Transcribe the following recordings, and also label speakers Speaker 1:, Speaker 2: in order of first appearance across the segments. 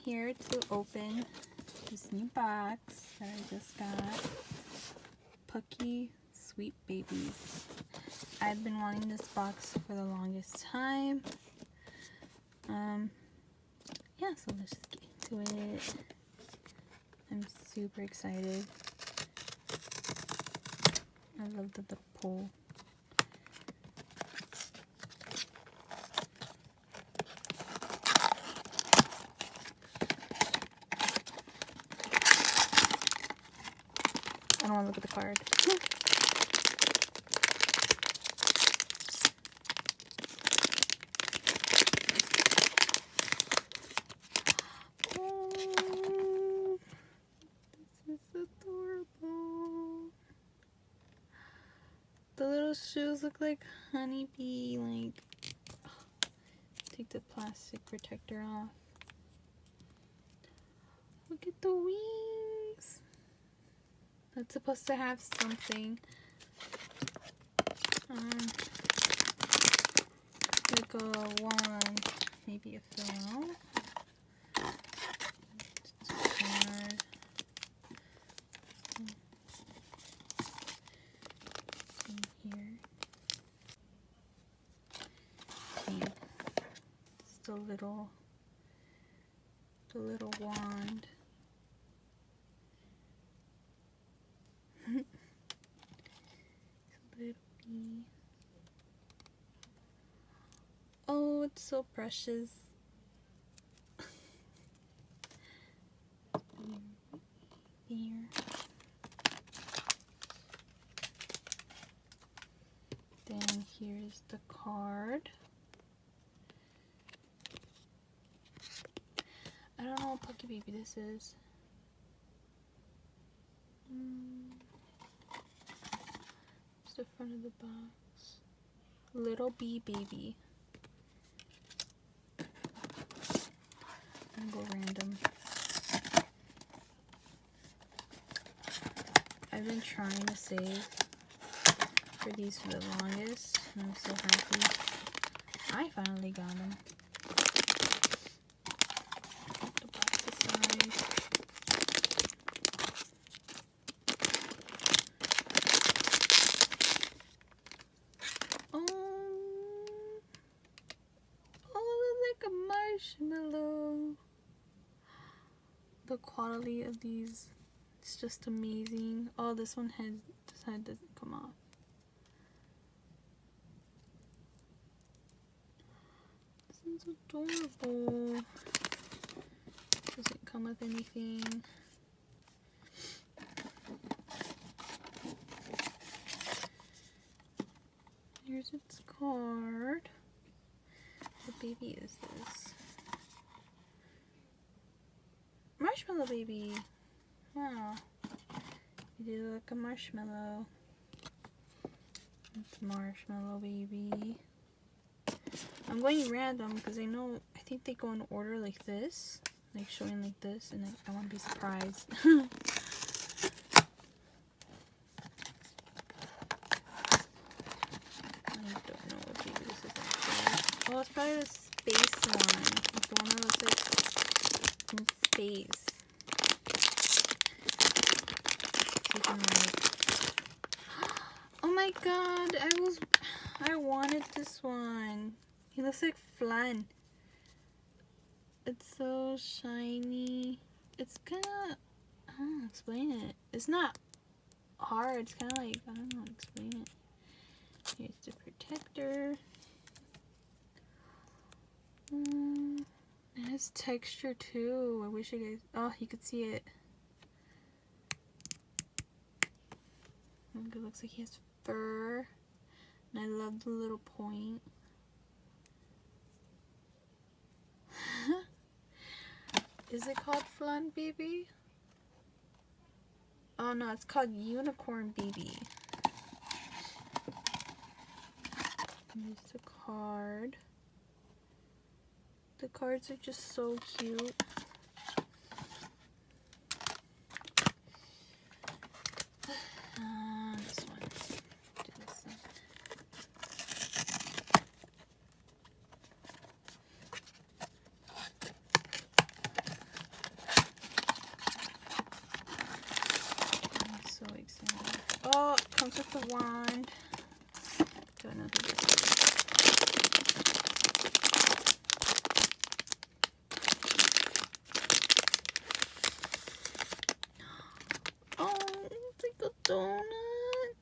Speaker 1: here to open this new box that I just got. Pucky Sweet Babies. I've been wanting this box for the longest time. Yeah, so let's just get into it. I'm super excited. I love the pull. I don't want to look at the card. Oh, this is adorable. The little shoes look like honeybee. Like, take the plastic protector off. Look at the wings. That's supposed to have something. Like a wand, maybe a fill out. Here. Okay. Just the little wand. Little bee. Oh, it's so precious. Here. Then here's the card. I don't know what Pucky Baby this is. It's the front of the box. Little bee baby. I'm gonna go random. I've been trying to save for these for the longest, and I'm so happy I finally got them. Put the box aside. Oh, it's like a marshmallow. The quality of these is just amazing. Oh, this head doesn't come off. This is adorable. Doesn't come with anything. Here's its card. What baby is this? Marshmallow baby. Wow. You do look like a marshmallow. It's marshmallow baby. I'm going random because I think they go in order like this. Like showing like this, and I want to be surprised. I don't know what baby this is actually. Oh, it's probably the space one. It's the one that looks like in space. You can like... Oh my god, I wanted this one. He looks like flan. It's so shiny. It's kind of... I don't know how to explain it. It's not hard. It's kind of like... I don't know how to explain it. Here's the protector. It has texture too. I wish you guys... Oh, you could see it. It looks like he has fur. And I love the little point. Is it called Flan Baby? Oh no, it's called Unicorn Baby. Here's the card. The cards are just so cute. This one. Do this one. comes with the wand. Don't know who this is. Oh, it's like a donut.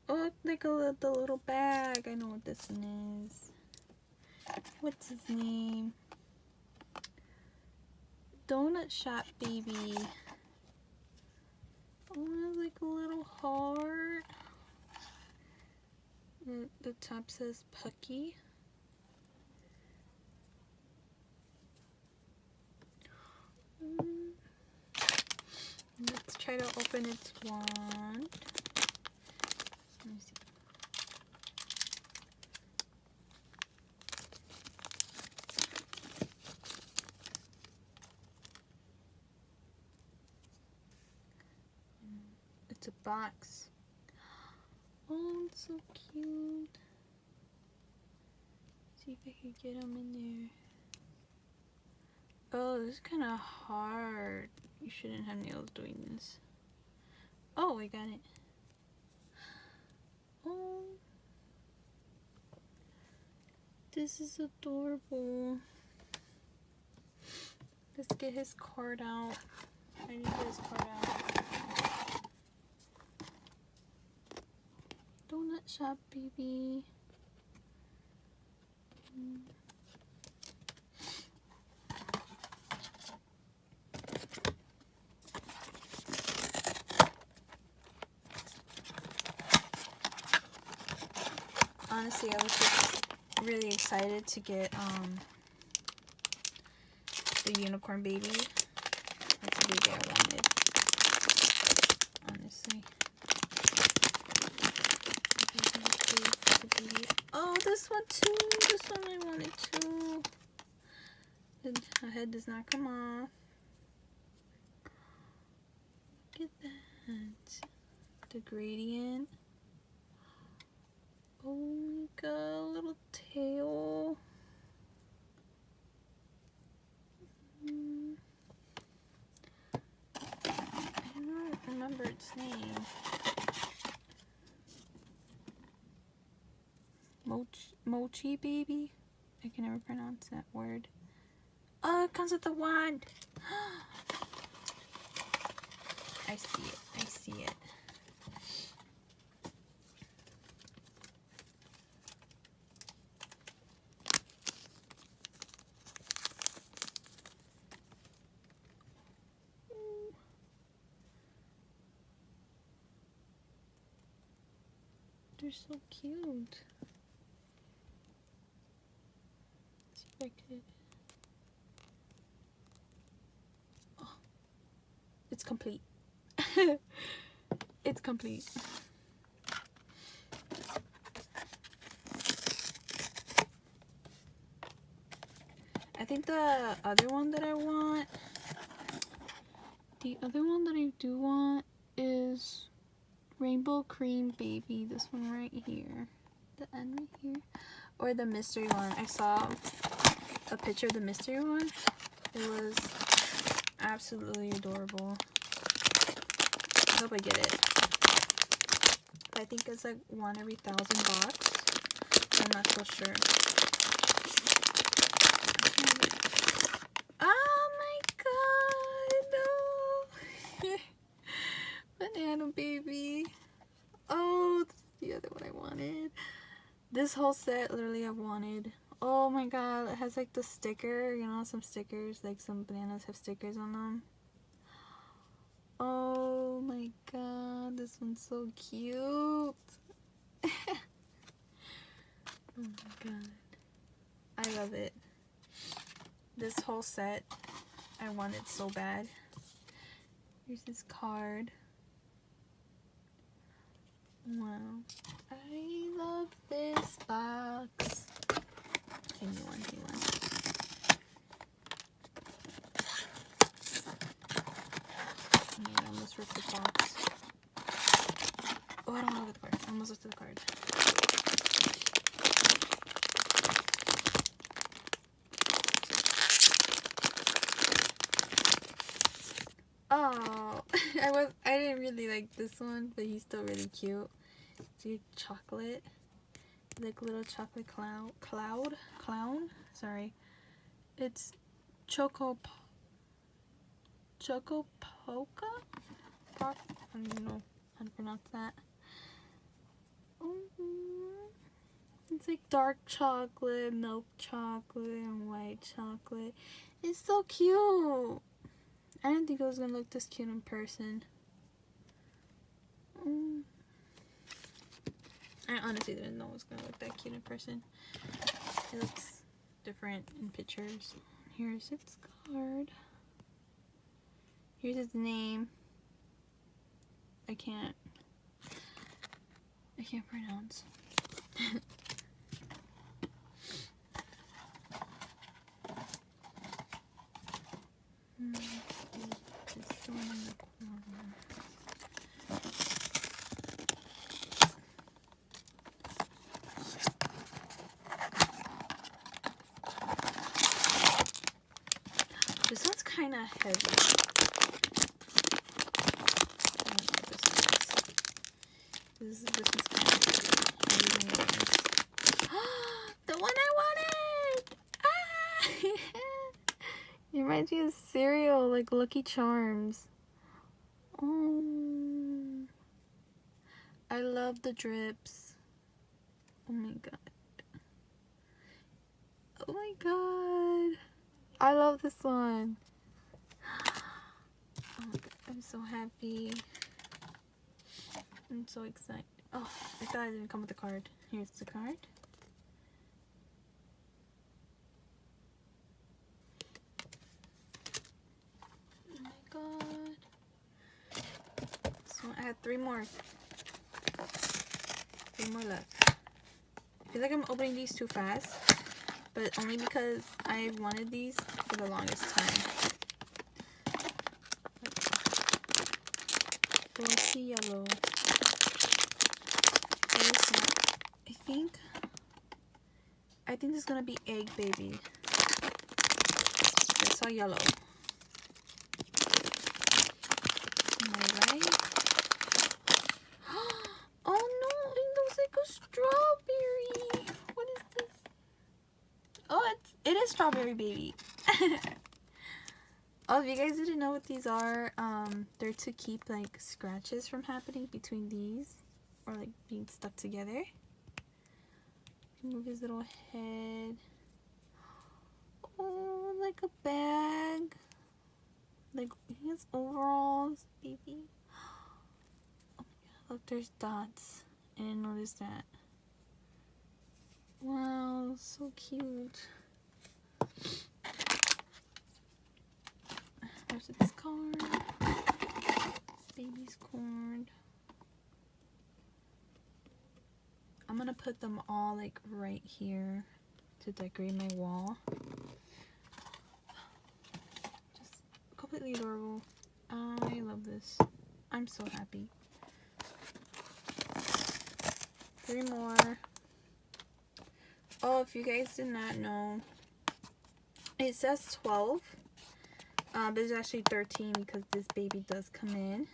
Speaker 1: Oh, like the little bag. I know what this one is. What's his name? Donut Shop Baby. Oh, like a little heart. The top says Pucky. Let's try to open its wand. Let me see. It's a box. Oh, it's so cute. See if I can get them in there. Oh, this is kind of hard. You shouldn't have nails doing this. Oh, I got it. Oh, this is adorable. Let's get his card out. I need to get his card out. Donut Shop Baby. Honestly, I was just really excited to get the unicorn baby. That's the baby I wanted. Honestly. Oh, this one too. This one I wanted too. The head does not come off. Look at that. The gradient. Oh my god, a little tail. I don't remember its name. Mochi baby? I can never pronounce that word. Oh, it comes with the wand. I see it. I see it. They're so cute. Let's see if I could. Oh, it's complete. It's complete. I think the other one that I want, do want is Rainbow Cream Baby. This one right here. The end right here. Or the mystery one. I saw a picture of the mystery one. It was absolutely adorable. I hope I get it. I think it's like one every 1,000 bucks. I'm not so sure. Oh my god, no. Banana baby. Oh, this is the other one I wanted. This whole set literally I've wanted. Oh my god, it has like the sticker, you know, some stickers, like some bananas have stickers on them. Oh my god, this one's so cute. Oh my god, I love it. This whole set I wanted so bad. Here's this card. Wow, I love this box. Give me one, give me one. Yeah, I almost ripped the box. Oh, I don't want to look at the card. I almost looked at the card. Oh, I didn't really like this one, but he's still really cute. See, chocolate, like little chocolate clown. Sorry, it's Choco Poca. I don't know how to pronounce that. It's like dark chocolate, milk chocolate, and white chocolate. It's so cute. I didn't think it was gonna look this cute in person. I honestly didn't know it was gonna look that cute in person. It looks different in pictures. Here's its card. Here's its name. I can't pronounce. This one in the corner. This one's kind of heavy. I don't know what this one is. This one's kind of heavy. The one I wanted! Ah! It reminds me of cereal, like Lucky Charms. Oh, I love the drips. Oh my god. Oh my god. I love this one. Oh my god, I'm so happy. I'm so excited. Oh, I thought it didn't come with the card. Here's the card. Oh my god. So I had three more left. I feel like I'm opening these too fast, but only because I wanted these for the longest time. Bossy yellow. What is that? I think this is gonna be egg baby. I saw yellow. Am I right? Oh no, it looks like a strawberry. What is this? Oh, it is strawberry baby. Oh, if you guys didn't know what these are, they're to keep like scratches from happening between these or like being stuck together. Move his little head. Oh, like a bag. Like he has overalls, baby. Oh my god, look, there's dots. I didn't notice that. Wow, so cute. Where's this card? Baby's cord. I'm gonna put them all like right here to decorate my wall. Just completely adorable. I love this. I'm so happy. 3 more. Oh, if you guys did not know, it says 12. But it's actually 13 because this baby does come in.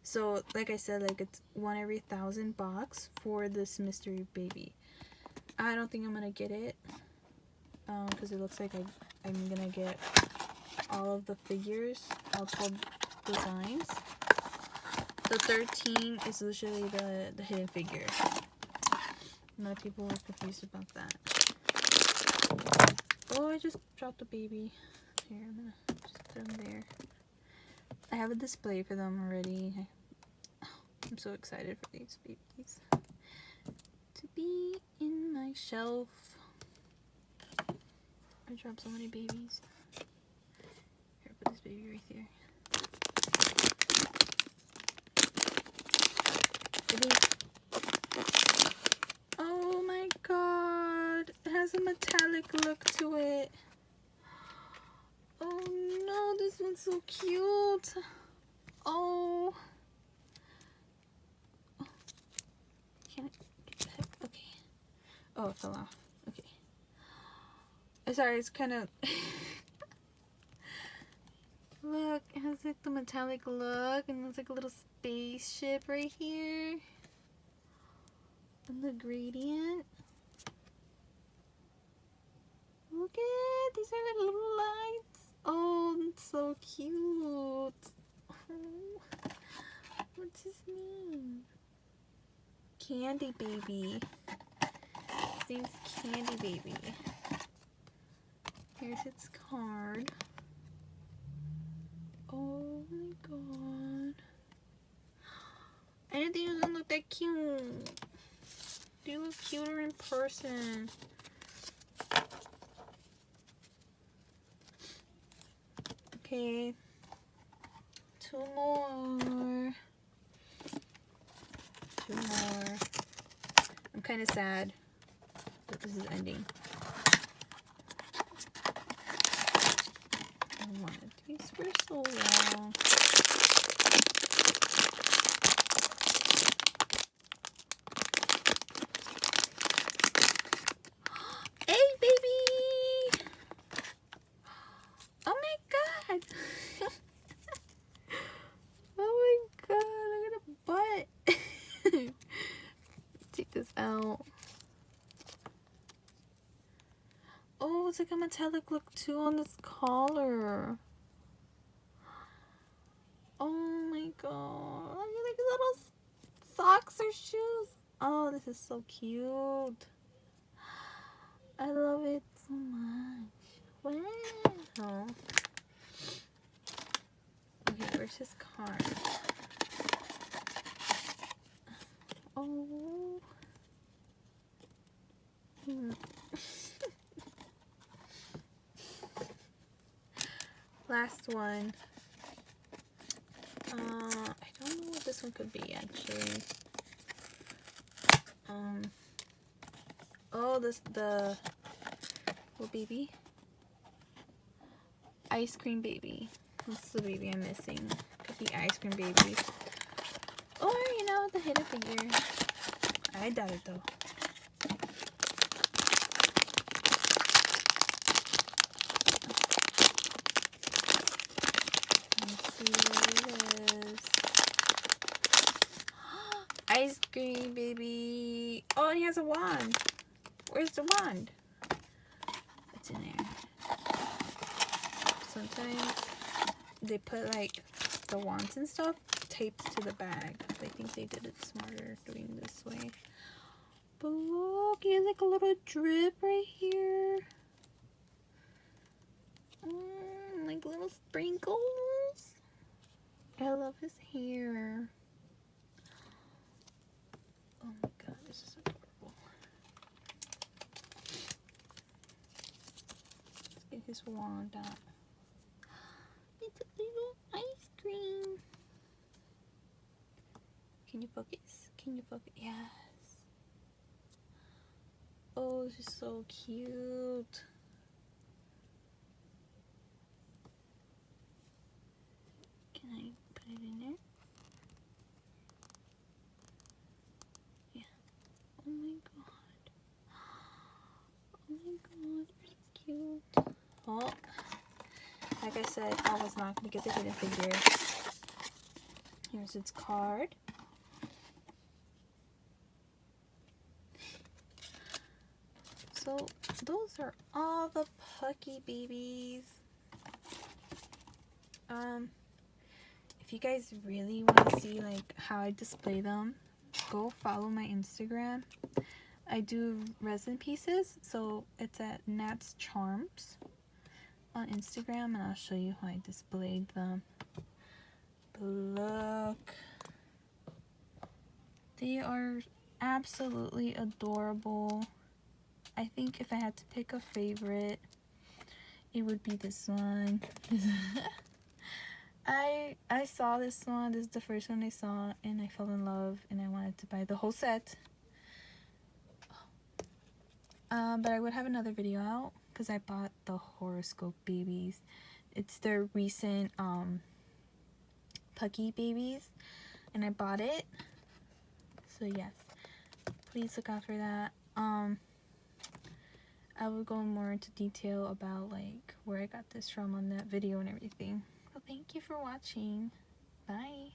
Speaker 1: So, like I said, like it's 1 every 1,000 box for this mystery baby. I don't think I'm gonna get it because it looks like I'm gonna get all of the figures, all 12 designs. The 13 is usually the hidden figure. A lot of people were confused about that. Oh, I just dropped the baby. Here, I'm gonna just put them there. I have a display for them already. I'm so excited for these babies to be in my shelf. I dropped so many babies. Here, put this baby right there. Oh my god, it has a metallic look to it. Oh no, this one's so cute. Oh. Can I get the heck? Okay. Oh, it fell off. Okay. Sorry, it's kind of. Look, it has like the metallic look, and there's like a little spaceship right here. And the gradient. Look at, these are like little lights. Oh, it's so cute. Oh, what's his name? Candy Baby. His name's Candy Baby. Here's its card. Oh my god. I didn't think it was gonna look that cute. They look cuter in person. Okay. 2 more. 2 more. I'm kind of sad that this is ending. I wanted these for so long. Hey, baby! Oh my god! Oh my god, look at the butt! Take this out. Oh, it's like a metallic look too on this collar. Oh my god. Look at like little socks or shoes. Oh, this is so cute. I love it so much. Wow. Okay, where's his card? Oh. Last one. I don't know what this one could be actually. Oh, the little baby. Ice cream baby. That's the baby I'm missing. Could be ice cream baby. Or, you know, the hidden figure. I doubt it though. Let's see what it is. Ice cream baby. Oh, and he has a wand. Where's the wand? It's in there. Sometimes they put like the wands and stuff taped to the bag. I think they did it smarter doing this way. But look, he has like a little drip right here. Like little sprinkles. I love his hair. Oh my god, this is adorable. Let's get his wand out. It's a little ice cream. Can you focus? Can you focus? Yes. Oh, this is so cute. Can I put it in there? Yeah. Oh my god. Oh my god, you're so cute. Oh, like I said, I was not going to get the hidden figure. Here's its card. So those are all the Pucky babies. If you guys really want to see like how I display them, go follow my Instagram. I do resin pieces, so it's at Nat's Charms on Instagram, and I'll show you how I displayed them. But look, they are absolutely adorable. I think if I had to pick a favorite, it would be this one. I saw this one. This is the first one I saw, and I fell in love, and I wanted to buy the whole set. But I would have another video out because I bought the horoscope babies. It's their recent Pucky babies, and I bought it. So yes, please look out for that. I will go more into detail about like where I got this from on that video and everything. thank you for watching. Bye.